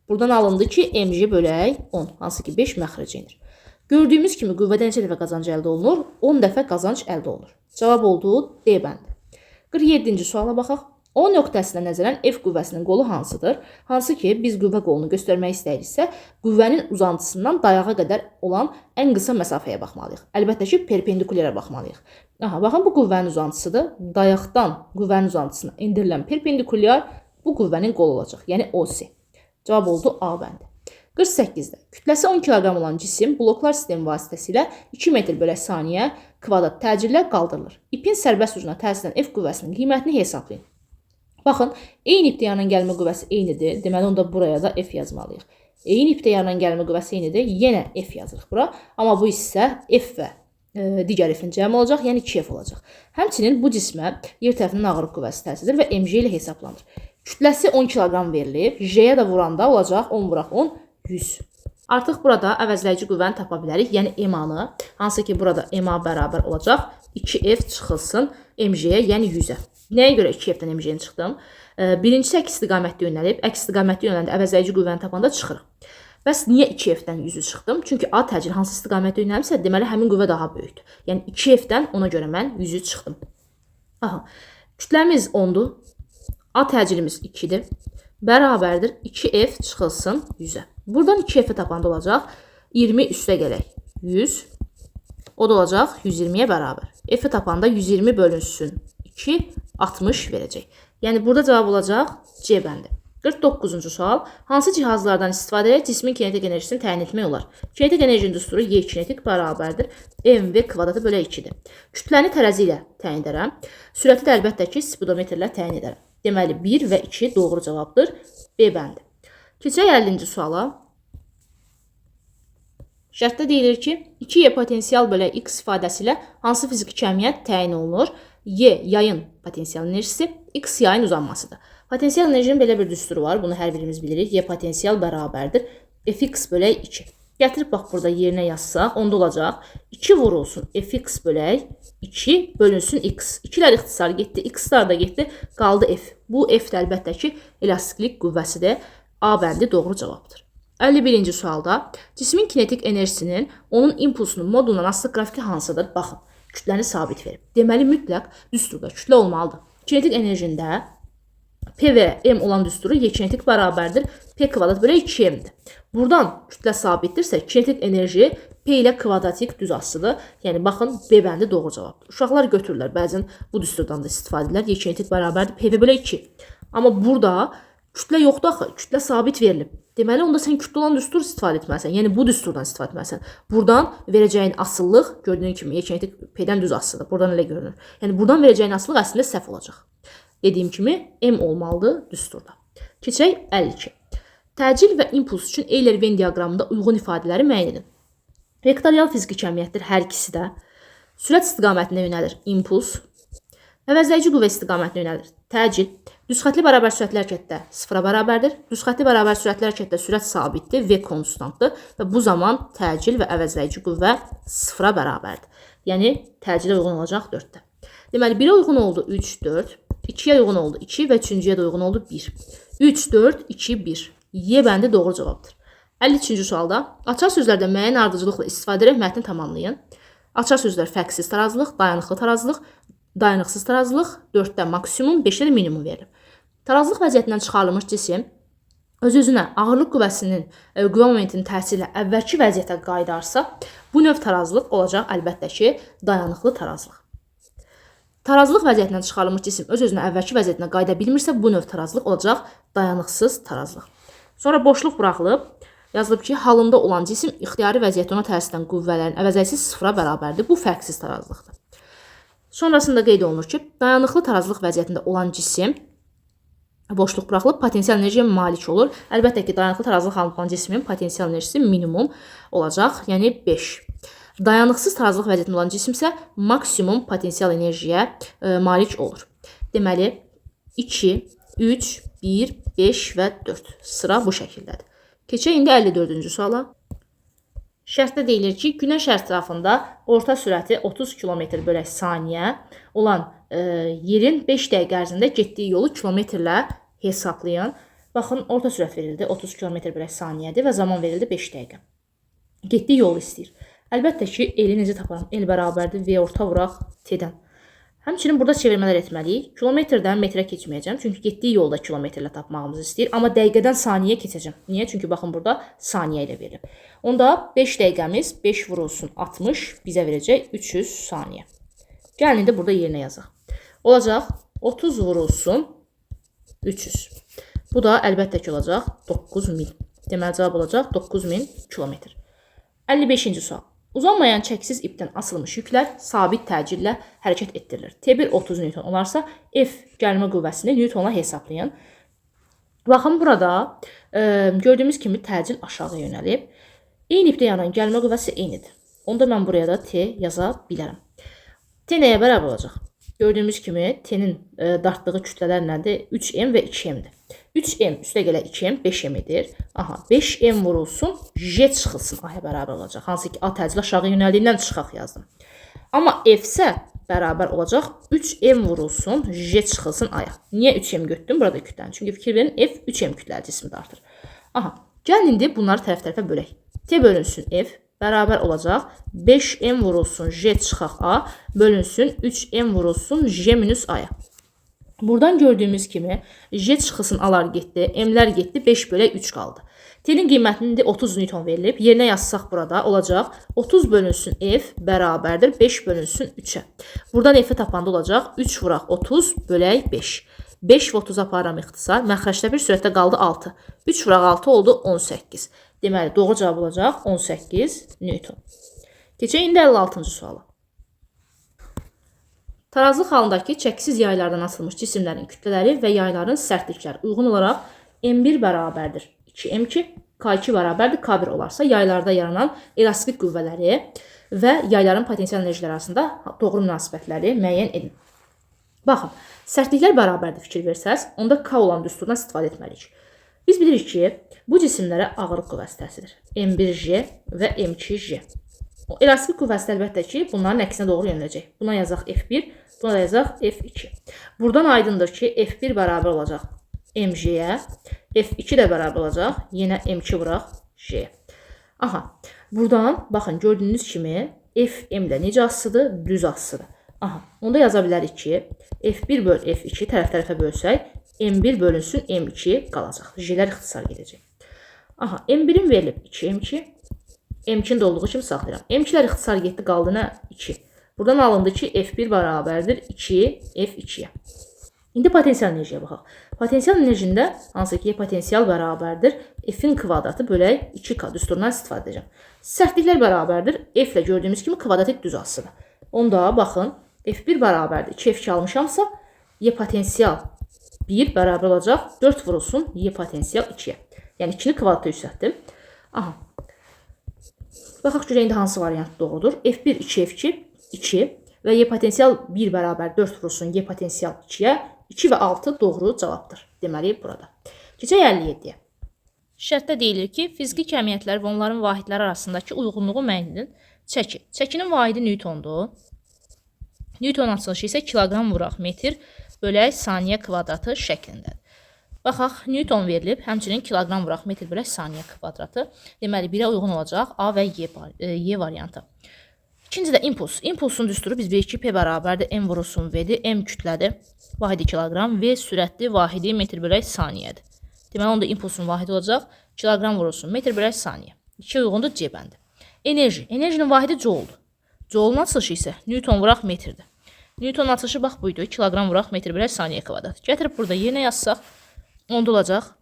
Buradan alındı ki, mg bölək 10. Hansı ki, 5 məxrəcə inir. Gördüyümüz kimi qüvvədə neçə dəfə qazanc əldə olunur? 10 dəfə qazanc əldə olunur. Cavab oldu D bəndi. 47-ci suala baxaq. O nöqtəsinə nəzərən F qüvvəsinin qolu hansıdır? Hansı ki, biz qüvvə qolunu göstərmək istəyiriksə, qüvvənin uzantısından dayağa qədər olan ən qısa məsafəyə baxmalıyıq. Əlbəttə ki, perpendikulyara baxmalıyıq. Aha, baxın, bu qüvvənin uzantısıdır. Dayaqdan qüvvənin uzantısına endirilən perpendikulyar bu qüvvənin qolu olacaq. Yəni OC. Cavab oldu A bəndi. 48-də kütləsi 10 kiloqram olan cisim bloklar sistemi vasitəsilə 2 metr bölək saniyə kvadrat təcillə qaldırılır. İpin sərbəst ucuna təsir edən F qüvvəsinin qiymətini hesablayın. Baxın, eyni ipdə yandan gəlmə qüvvəsi eynidir. Deməli, onda buraya da F yazmalıyıq. Eyni ipdə yandan gəlmə qüvvəsi eynidir. Yenə F yazırıq bura. Amma bu hissə F və digər F-in cəmi olacaq, yəni 2F olacaq. Həmçinin bu cismə yer tərəfindən ağırlıq qüvvəsi təsiridir və mg ilə hesablanır. Kütləsi 10 kiloqram verilib. J-yə də vuranda olacaq 10 vuraq 10, 100. Artıq burada əvəzləyici qüvvəni tapa bilərik. Yəni MA-nı, hansı ki burada MA bərabər olacaq 2F çıxılsın mg-yə, yəni 100-ə. Nəyə görə 2F-dən mg-ni çıxdım? Birincisi əks istiqamətdə yönəlib. Əks istiqamətdə yönələndə əvəzləyici qüvvəni tapanda çıxırıq. Bəs niyə 2F-dən 100-ü çıxdım? Çünki A təcili hansı istiqamətdə yönəlibsə, deməli həmin qüvvə daha böyükdür. Yəni 2F-dən ona görə mən 100-ü çıxdım. Aha. Kütləmiz 10-dur. A təcilimiz 2-dir. Bərabərdir 2F çıxılsın 100-ə. Buradan 2F-i tapanda olacaq 20 üstə gələk 100. O da olacaq 120-yə bərabər. F-i tapanda 120 bölünsün 2, 60 verəcək. Yəni burada cavab olacaq C bəndi. 49-cu sual. Hansı cihazlardan istifadə edərək cismin kinetik enerjisini təyin etmək olar? Kinetik enerjinin düsturu Y kinetik bərabərdir mv kvadratı bölək 2-dir. Kütləni tərəzi ilə təyin edərəm. Sürəti də əlbəttə ki, spidometrlə təyin edərəm. Deməli 1 və 2 doğru cavabdır. B bəndi. Keçək 50-ci suala. Şərtdə deyilir ki, 2Y potensial bölək X ifadəsi ilə hansı fiziki kəmiyyət təyin olunur? Y yayın potensial enerjisi, X yayın uzanmasıdır. Potensial enerjinin belə bir düsturu var. Bunu hər birimiz bilirik. Y potensial bərabərdir Fx bölək 2. Gətirib bax burada yerinə yazsaq, onda olacaq 2 vurulsun Fx bölək 2 bölünsün X. 2-lər ixtisar getdi, X-lar da getdi, qaldı F. Bu F də əlbəttə ki, elastiklik qüvvəsidir. A bəndi doğru cavabdır. 51-ci sualda cismin kinetik enerjisinin onun impulsunun modulundan asılı qrafiki hansıdır? Baxın, kütləni sabit verib. Deməli, mütləq düsturda kütlə olmalıdır. Kinetik enerjində P və M olan düsturu Y kinetik bərabərdir P kvadrat bölək 2M'dir. Buradan kütlə sabitdirsə, kinetik enerji P ilə kvadratik düz asıdır. Yəni, baxın, B bəndi doğru cavabdır. Uşaqlar götürürlər, bəzən bu düsturdan da istifadə edirlər. Y kinetik bərabərdir P bölək 2. Amma burada kütlə yoxdur axı, kütlə sabit verilib. Deməli, onda sən kütlə olan düstur istifadə etməlisən. Yəni, bu düsturdan istifadə etməlisən. Buradan verəcəyin asıllıq, gördüyün kimi, Y kinetik P-dən düz asılıdır. Buradan elə görünür. Yəni, buradan verəcəyin asıllıq əslində səhv olacaq. Dediyim kimi, M olmalıdır düsturda. Keçək 52. Təcil və impuls üçün Euler-Venn diaqramında uyğun ifadələri müəyyən edin. Vektorial fiziki kəmiyyətdir hər ikisi də. Sürət istiqamətində yönəlir impuls. Əvəzləyici qüvvə istiqamətində yönəlir təcil. Düzxətli bərabər sürətli hərəkətdə 0-a bərabərdir. Düzxətli bərabər sürətli hərəkətdə sürət sabitdir, V konstantdır və bu zaman təcil və əvəzləyici qüvvə 0-a bərabərdir. Yəni, təcilə uyğun olacaq 4-də. Deməli 1-ə uyğun oldu 3, 4, 2-yə uyğun oldu 2 və 3-cüyə də uyğun oldu 1. 3, 4, 2, 1. Y bəndi doğru cavabdır. 53-cü sualda açar sözlərdə müəyyən ardıcılıqla istifadə edərək mətni tamamlayın. Açar sözlər fərqsiz tarazlıq, dayanıqlı tarazlıq, dayanıqsız tarazlıq, 4-də maksimum, 5-də də minimum verilir. Tarazlıq vəziyyətindən çıxarılmış cisim öz-özünə ağırlıq qüvvəsinin, qüvvə momentinin təsiri ilə əvvəlki vəziyyətə qayıdarsa, bu növ tarazlıq olacaq əlbəttə ki, dayanıqlı tarazlıq. Tarazlıq vəziyyətindən çıxarılmış cisim öz-özünə əvvəlki vəziyyətinə qayıda bilmirsə, bu növ tarazlıq olacaq dayanıqsız tarazlıq. Sonra boşluq buraxılıb, yazılıb ki, halında olan cisim ixtiyari vəziyyətdə ona təsir edən qüvvələrin əvəzəysiz sıfıra bərabərdir. Bu fərqsiz tarazlıqdır. Sonrasında qeyd olunur ki, dayanıqlı tarazlıq vəziyyətində olan cisim boşluq buraxılıb potensial enerjiyə malik olur. Əlbəttə ki, dayanıqlı tarazlıq halında olan cismin potensial enerjisi minimum olacaq, yəni 5. Dayanıqsız tarazlıq vəziyyətində olan cisim isə maksimum potensial enerjiyə malik olur. Deməli, 2, 3, 1, 5 və 4 sıra bu şəkildədir. Keçək indi 54-cü suala. Şərtdə deyilir ki, Günəş ətrafında orta sürəti 30 km/saniyə olan yerin 5 dəqiqə ərzində getdiyi yolu kilometrlə hesablayın. Baxın, orta sürət verildi 30 km/saniyədir və zaman verildi 5 dəqiqə. Getdiyi yolu istəyir. Əlbəttə ki, L-i necə taparam? L bərabərdir V orta vuraq T-dən. Həmçinin burada çevirmələr etməliyik. Kilometrdən metrə keçməyəcəm. Çünki getdiyi yolda kilometrlə tapmağımızı istəyir. Amma dəqiqədən saniyəyə keçəcəm. Niyə? Çünki baxın burada saniyə ilə verilib. Onda 5 dəqiqəmiz 5 vurulsun 60 bizə verəcək 300 saniyə. Gəlin indi burada yerinə yazaq. Olacaq 30 vurulsun 300. Bu da əlbəttə ki olacaq 9000. Deməli cavab olacaq 9000 kilometr. 55-ci sual. Uzanmayan çəksiz ipdən asılmış yüklər sabit təcillə hərəkət etdirilir. T1 30 Newton olarsa, F gəlmə qüvvəsini Newtonla hesablayın. Baxın, burada gördüyümüz kimi təcil aşağı yönəlib. Eyni ipdə yanan gəlmə qüvvəsi eynidir. Onda mən buraya da T yaza bilərəm. T nəyə bərabər olacaq? Gördüyümüz kimi T-nin dartdığı kütlələr nədir? 3M və 2M'dir. 3M üstə gələ 2M 5M-dir. Aha, 5M vurulsun, J çıxılsın A-ya bərabər olacaq. Hansı ki, A təcil aşağı yönəldiyindən çıxaq yazdım. Amma F isə bərabər olacaq 3M vurulsun, J çıxılsın A-ya. Niyə 3M götürdüm burada kütləni? Çünki fikir verin, F 3M kütləli cismi dartır. Aha, gəlin indi bunları tərəf-tərəfə bölək. T bölünsün F bərabər olacaq 5M vurulsun, J çıxaq A bölünsün 3M vurulsun, J minus A-ya. Buradan gördüyümüz kimi J çıxısın alar getdi, M'lər getdi, 5 bölək 3 qaldı. T'nin qiymətində 30 Newton verilib. Yerinə yazsaq burada olacaq 30 bölünsün F bərabərdir 5 bölünsün 3-ə. Buradan F-i tapanda olacaq 3 vuraq 30 bölək 5. 5 və 30 aparıram ixtisar. Məxrəcdə bir sürətdə qaldı 6. 3 vuraq 6 oldu 18. Deməli doğru cavab olacaq 18 Newton. Keçək indi 56-cı suala. Tarazlıq halındakı çəksiz yaylardan asılmış cisimlərin kütlələri və yayların sərtlikləri uyğun olaraq M1 bərabərdir 2M2, K2 bərabərdir K1 olarsa, yaylarda yaranan elastik qüvvələri və yayların potensial enerjiləri arasında doğru münasibətləri müəyyən edin. Baxın, sərtliklər bərabərdir fikir versəz, onda K olan düsturdan istifadə etməliyik. Biz bilirik ki, bu cisimlərə ağırlıq qüvvəsi təsir edir. M1J və M2J. Elastik qüvvəsi əlbəttə ki, bunların əksinə doğru yönələcək. Buna yazaq F1, buna da yazaq F2. Buradan aydındır ki, F1 bərabər olacaq MJ-yə, F2 də bərabər olacaq, yenə M2 vuraq J-yə. Aha, buradan baxın, gördüyünüz kimi FM-də necə asılıdır? Düz asılıdır. Aha, onda yaza bilərik ki, F1 böl F2 tərəf-tərəfə bölsək, M1 bölünsün M2 qalacaq. J-lər ixtisar gedəcək. Aha, M1-in verilib 2M2, M2-nin də olduğu kimi saxlayıram. M2-lər ixtisar getdi, qaldı nə? 2. Buradan alındı ki, F1 bərabərdir 2F2-yə. İndi potensial enerjiyə baxaq. Potensial enerjində hansı ki, potensial bərabərdir F-in kvadratı bölək 2K düsturundan istifadə edəcəm. Sərtliklər bərabərdir F ilə gördüyümüz kimi kvadratik düz asıdır. Onda baxın, F1 bərabərdir 2F2 almışamsa, Y potensial 1 bərabər olacaq 4 vurulsun Y potensial 2-yə. Yəni 2-ni kvadrata yüksəltdim. Aha. Baxaq görək indi hansı variant doğrudur. F1 2F2 2 və Y potensial 1 bərabər 4 vurulsun Y potensial 2-yə. 2 və 6 doğru cavabdır. Deməli burada. Keçək 57-yə. Şərtdə deyilir ki, fiziki kəmiyyətlər və onların vahidləri arasındakı uyğunluğu müəyyən edin. Çəki. Çəkinin vahidi Newtondur. Newton açılışı isə kiloqram vuraq metr bölək saniyə kvadratı şəklindədir. Baxaq, Newton verilib, həmçinin kiloqram vuraq metr bölək saniyə kvadratı. Deməli, 1-ə uyğun olacaq A və Y variantı. İkinci də impuls. Impulsun düsturu biz bilirik ki, P bərabərdir, M vurulsun V-dir, M kütlədir, vahidi kiloqram, V sürətli, vahidi metr bölək saniyədir. Deməli, onda impulsun vahidi olacaq, kiloqram vurulsun metr bölək saniyə. 2 uyğundur C bəndi. Enerji. Enerjinin vahidi jouldur. Joulun açılışı isə Newton vuraq metrdir. Newtonun açılışı bax buydu, kiloqram vuraq metr bölək saniyə kvadrat. Gətirib burada yerinə yazsaq, onda olacaq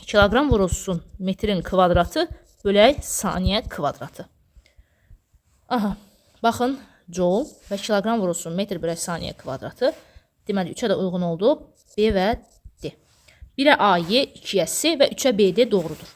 kiloqram vurulsun metrin kvadratı bölək saniyə kvadratı. Aha, baxın, joule və kiloqram vurulsun metr bölək saniyə kvadratı. Deməli, 3-ə də uyğun oldu. B və D. 1-ə AY, 2-yə C və 3-ə BD doğrudur.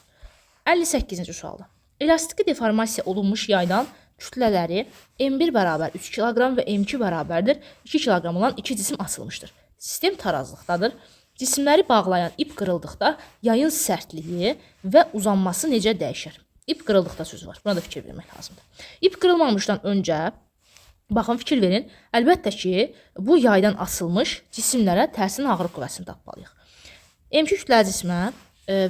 58-ci sualda. Elastiki deformasiya olunmuş yaydan kütlələri M1 bərabər 3 kiloqram və M2 bərabərdir 2 kiloqram olan iki cisim asılmışdır. Sistem tarazlıqdadır. Cisimləri bağlayan ip qırıldıqda yayın sərtliyi və uzanması necə dəyişir? İp qırıldıqda sözü var. Buna da fikir vermək lazımdır. İp qırılmamışdan öncə, baxın, fikir verin. Əlbəttə ki, bu yaydan asılmış cisimlərə tərsin ağırlıq qüvvəsini tapmalıyıq. M2 kütləli cismə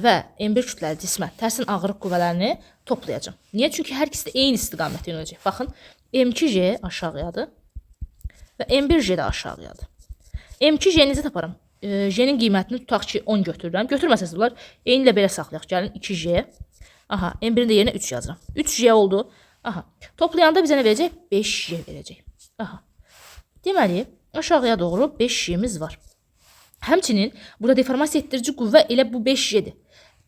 və M1 kütləli cismə tərsin ağırlıq qüvvələrini toplayacağım. Niyə? Çünki hər ikisi də eyni istiqamətdə yönələcək. Baxın, M2J aşağıyadır və M1J də aşağıyadır. M2J necə taparam? J-nin qiymətini tutaq ki, 10 götürürəm. Götürməsəz bunlar, eyni ilə belə saxlayaq. Gəlin, 2J. Aha, M1-in də yerinə 3 yazıram. 3J oldu. Aha, toplayanda bizə nə verəcək? 5J verəcək. Aha, deməli, aşağıya doğru 5J'miz var. Həmçinin burada deformasiya etdirici qüvvə elə bu 5J'dir.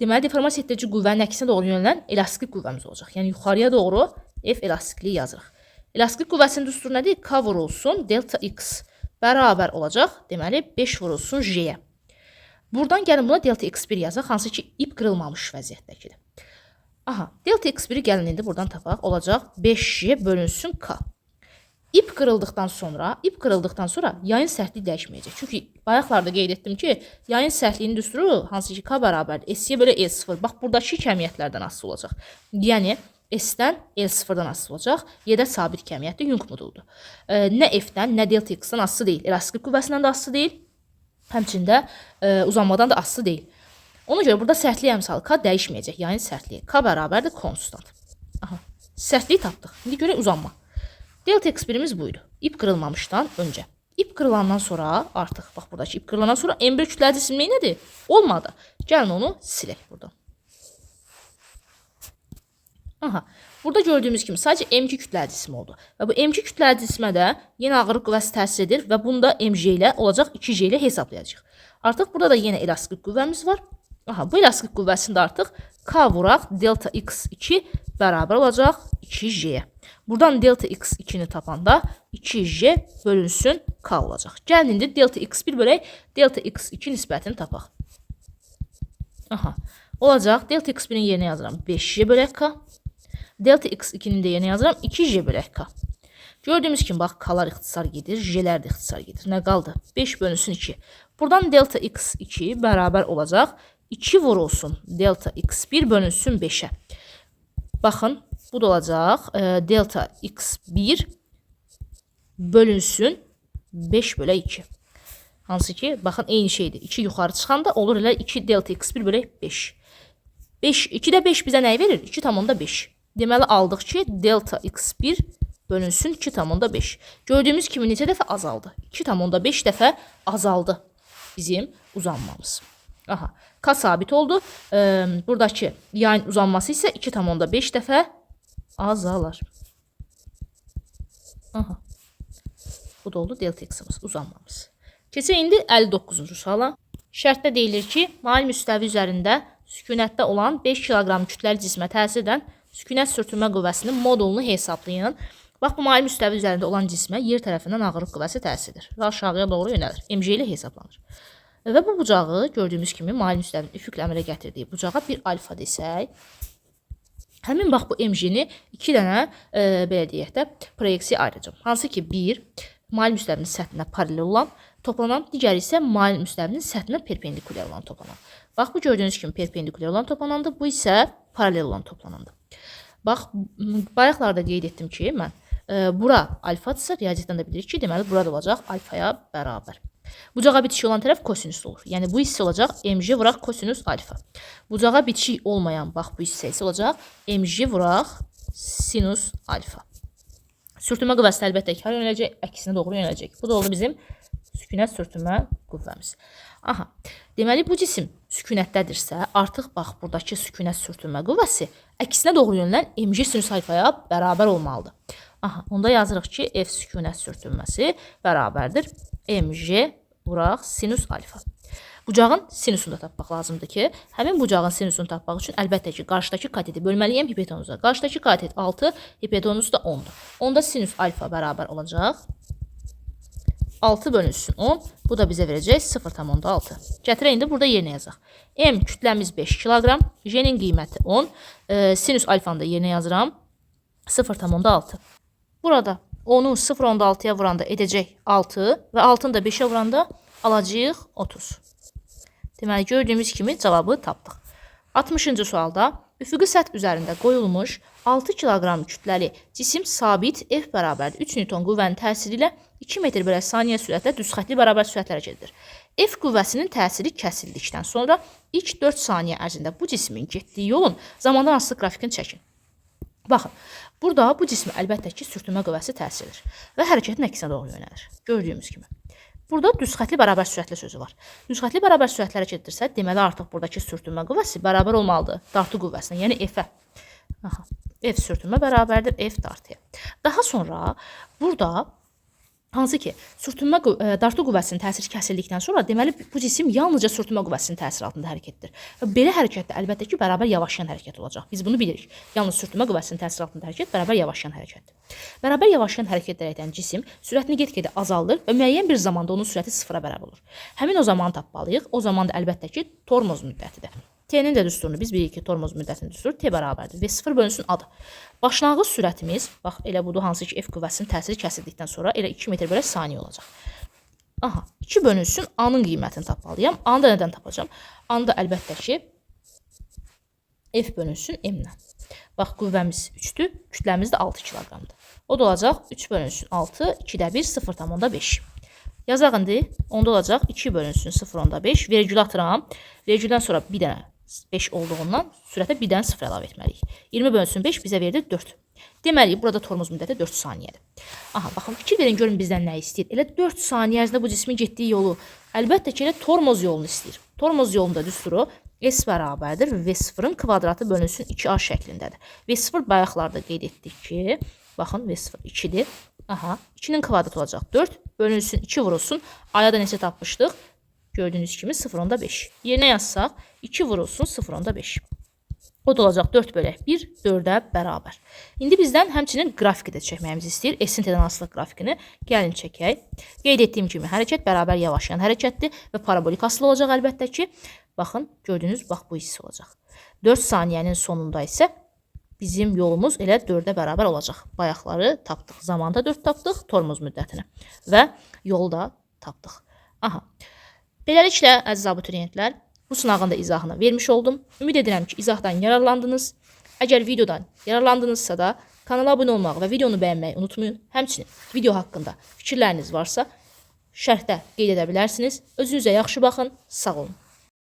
Deməli, deformasiya etdirici qüvvənin əksinə doğru yönələn elastik qüvvəmiz olacaq. Yəni, yuxarıya doğru F elastikliyi yazırıq. Elastik qüvvəsinin düsturu nədir? K vurulsun delta X bərabər olacaq. Deməli, 5 vurulsun J-yə. Buradan gəlin buna delta X1 yazaq, hansı ki, ip qırılmamış vəziyyətdəkidir. Aha, delta X1-i gəlin indi buradan tapaq. Olacaq 5J bölünsün K. İp qırıldıqdan sonra yayın sərtliyi dəyişməyəcək. Çünki bayaqlarda qeyd etdim ki, yayın sərtliyinin düsturu hansı ki K bərabərdir. S-yə bölü E0. Bax, buradakı kəmiyyətlərdən asılı olacaq. Yəni, S-dən L0-dan asılı olacaq. Y-də sabit kəmiyyətdir, Young moduludur. Nə F-dən, nə delta X-dən asılı deyil. Elastik qüvvəsindən də asılı deyil. Həmçində uzanmadan da asılı deyil. Ona görə burada sərtlik əmsalı K dəyişməyəcək. Yayın sərtliyi K bərabərdir konstant. Aha, sərtliyi tapdıq. İndi görək uzanma. Delta X1-imiz buydu. İp qırılmamışdan öncə. İp qırılandan sonra artıq, bax buradakı ip qırılandan sonra M1 kütləli cisim nədir? Olmadı. Gəlin onu silək buradan. Aha, burada gördüyümüz kimi sadəcə M2 kütləli cisim oldu. Və bu M2 kütləli cisimə də yenə ağırlıq qüvvəsi təsir edir və bunu da MJ ilə olacaq 2J ilə hesablayacağıq. Artıq burada da yenə elastik qüvvəmiz var. Aha, bu elastik qüvvəsində artıq K vuraq delta X2 bərabər olacaq 2J-yə. Buradan delta X2-ni tapanda 2J bölünsün K olacaq. Gəlin indi delta X1 bölək delta X2 nisbətini tapaq. Aha, olacaq delta X1-in yerinə yazıram 5J bölək K. Delta X2-nin də yerinə yazıram 2J bölək K. Gördüyümüz kimi bax K'lar ixtisar gedir, J'lər də ixtisar gedir. Nə qaldı? 5 bölünsün 2. Buradan delta X2 bərabər olacaq 2 vurulsun delta X1 bölünsün 5-ə. Baxın, bu da olacaq delta X1 bölünsün 5 bölək 2. Hansı ki, baxın, eyni şeydir. 2 yuxarı çıxanda olur elə 2 delta X1 bölək 5. 2-də 5 bizə nəyi verir? 2,5. Deməli, aldıq ki, delta X1 bölünsün 2,5. Gördüyümüz kimi neçə dəfə azaldı? 2,5 dəfə azaldı bizim uzanmamız. Aha, K sabit oldu. Buradakı yayın uzanması isə 2,5 dəfə azalar. Aha. Bu da oldu delta X-imiz, uzanmamız. Keçək indi 59-cu suala. Şərtdə deyilir ki, mail müstəvi üzərində sükunətdə olan 5 kiloqram kütləli cismə təsir edən sükunət sürtünmə qüvvəsinin modulunu hesablayın. Bax, bu mail müstəvi üzərində olan cismə yer tərəfindən ağırlıq qüvvəsi təsirdir və aşağıya doğru yönəlir. MJ ilə hesablanır. Və bu bucağı gördüyümüz kimi mail müstəvinin üfüqlə əmələ gətirdiyi bucağa bir alfa desək, həmin bax bu MJ-ni 2 dənə belə deyək də proyeksiya ayıracağım. Hansı ki, bir mail müstəvinin səthinə paralel olan toplanan, digəri isə mail müstəvinin səthinə perpendikulyar olan toplanan. Bax, bu gördüyünüz kimi perpendikulyar olan toplanandır, bu isə paralel olan toplanandır. Bax, bayaqlarda qeyd etdim ki, mən bura alfadırsa, riyaziyyatdan da bilirik ki, deməli burada olacaq alfaya bərabər. Bucağa bitişik olan tərəf kosinüs olur. Yəni bu hissə olacaq mj vuraq kosinüs alfa. Bucağa bitişik olmayan, bax bu hissə isə olacaq mj vuraq sinus alfa. Sürtünmə qüvvəsi əlbəttə ki, hara yönələcək? Əksinə doğru yönələcək. Bu da oldu bizim sükunət sürtünmə qüvvəmiz. Aha, deməli bu cisim sükunətdədirsə, artıq bax buradakı sükunət sürtünmə qüvvəsi əksinə doğru yönələn mj sinus alfaya bərabər olmalıdır. Aha, onda yazırıq ki, F sükunət sürtünməsi bərabərdir mj vuraq sinus alfa. Bucağın sinusunu da tapmaq lazımdır ki, həmin bucağın sinusunu tapmaq üçün əlbəttə ki, qarşıdakı kateti bölməliyəm hipotenuza. Qarşıdakı katet 6, hipotenuz da 10'dur. Onda sinus alfa bərabər olacaq 6 bölünsün 10. Bu da bizə verəcək 0,6. Gətirək indi burada yerinə yazaq. M kütləmiz 5 kiloqram, J'nin qiyməti 10. Sinus alfanı da yerinə yazıram 0,6. Burada 10'u 0,6'ya vuranda edəcək 6 və 6'ını da 5'e vuranda alacağıq 30. Deməli gördüyümüz kimi cavabı tapdıq. 60-cı sualda üfüqi səth üzərində qoyulmuş 6 kiloqram kütləli cisim sabit F bərabərdir 3 Newton qüvvənin təsiri ilə 2 metr bölü saniyə sürətlə düz xətli bərabər sürətlə hərəkət edir. F qüvvəsinin təsiri kəsildikdən sonra ilk 4 saniyə ərzində bu cismin getdiyi yolun zamandan asılı qrafikini çəkin. Baxın, burada bu cismə əlbəttə ki, sürtünmə qüvvəsi təsir edir və hərəkətin əksinə doğru yönəlir. Gördüyümüz kimi. Burada düz xətli bərabər sürətli sözü var. Düz xətli bərabər sürətlə hərəkət edirsə, deməli artıq buradakı sürtünmə qüvvəsi bərabər olmalıdır dartı qüvvəsinə, yəni F-ə. Aha, F sürtünmə bərabərdir F dartıya. Daha sonra burada hansı ki, sürtünmə dartı qüvvəsinin təsiri kəsildikdən sonra deməli bu cisim yalnızca sürtünmə qüvvəsinin təsiri altında hərəkət edir. Və belə hərəkətdə əlbəttə ki, bərabər yavaşlayan hərəkət olacaq. Biz bunu bilirik. Yalnız sürtünmə qüvvəsinin təsiri altında hərəkət bərabər yavaşlayan hərəkətdir. Bərabər yavaşlayan hərəkət edən cisim sürətini get-gedə azaldır və müəyyən bir zamanda onun sürəti sıfıra bərabər olur. Həmin o zamanı tapmalıyıq. O zaman da əlbəttə ki, tormoz müddətidir. T-nin də düsturunu biz bilirik ki, tormoz müddətinin düsturu T bərabərdir. V0 bölünsün adı. Başlanğıc sürətimiz, bax elə budur hansı ki F qüvvəsinin təsiri kəsildikdən sonra elə 2 metr bölü saniyə olacaq. Aha, 2 bölünsün A-nın qiymətini tapmalıyam. A-nı da nədən tapacağım? A-nı da əlbəttə ki F bölünsün M-dən. Bax qüvvəmiz 3-dür, kütləmiz də 6 kiloqramdır. O da olacaq 3 bölünsün 6, 2-də 1, 0,5. Yazaq indi, onda olacaq 2 bölünsün 0,5. Vergül atıram. Vergüldən sonra bir dənə 5 olduğundan sürətə 1-dən 0 əlavə etməliyik. 20 bölünsün 5 bizə verdi 4. Deməli, burada tormoz müddəti 4 saniyədir. Aha, baxın, fikir verin, görün bizdən nə istəyir. Elə 4 saniyə ərzində bu cismin getdiyi yolu, əlbəttə ki, elə tormoz yolunu istəyir. Tormoz yolunda düsturu S bərabərdir V0-ın kvadratı bölünsün 2A şəklindədir. V0 bayaqlarda qeyd etdik ki, baxın, V0 2-dir. Aha, 2-nin kvadratı olacaq 4, bölünsün 2 vurulsun. A'ya da neçə tapmışdıq? Gördüyünüz kimi 0,5. Yerinə yazsaq 2 vurulsun 0,5. O da olacaq 4 bölək 1, 4-ə bərabər. İndi bizdən həmçinin qrafiki də çəkməyimizi istəyir. S-in T-dən asılı qrafikini gəlin çəkək. Qeyd etdiyim kimi hərəkət bərabər yavaşlayan hərəkətdir və parabolik asılı olacaq əlbəttə ki. Baxın, gördüyünüz bax bu hissə olacaq. 4 saniyənin sonunda isə bizim yolumuz elə 4-ə bərabər olacaq. Bayaqları tapdıq. Zamanda 4 tapdıq, tormoz müddətini və yolda tapdıq. Aha. Beləliklə, əziz abituriyentlər, bu sınağın da izahını vermiş oldum. Ümid edirəm ki, izahdan yararlandınız. Əgər videodan yararlandınızsa da kanala abunə olmağı və videonu bəyənməyi unutmayın. Həmçinin video haqqında fikirləriniz varsa şərhdə qeyd edə bilərsiniz. Özünüzə yaxşı baxın. Sağ olun.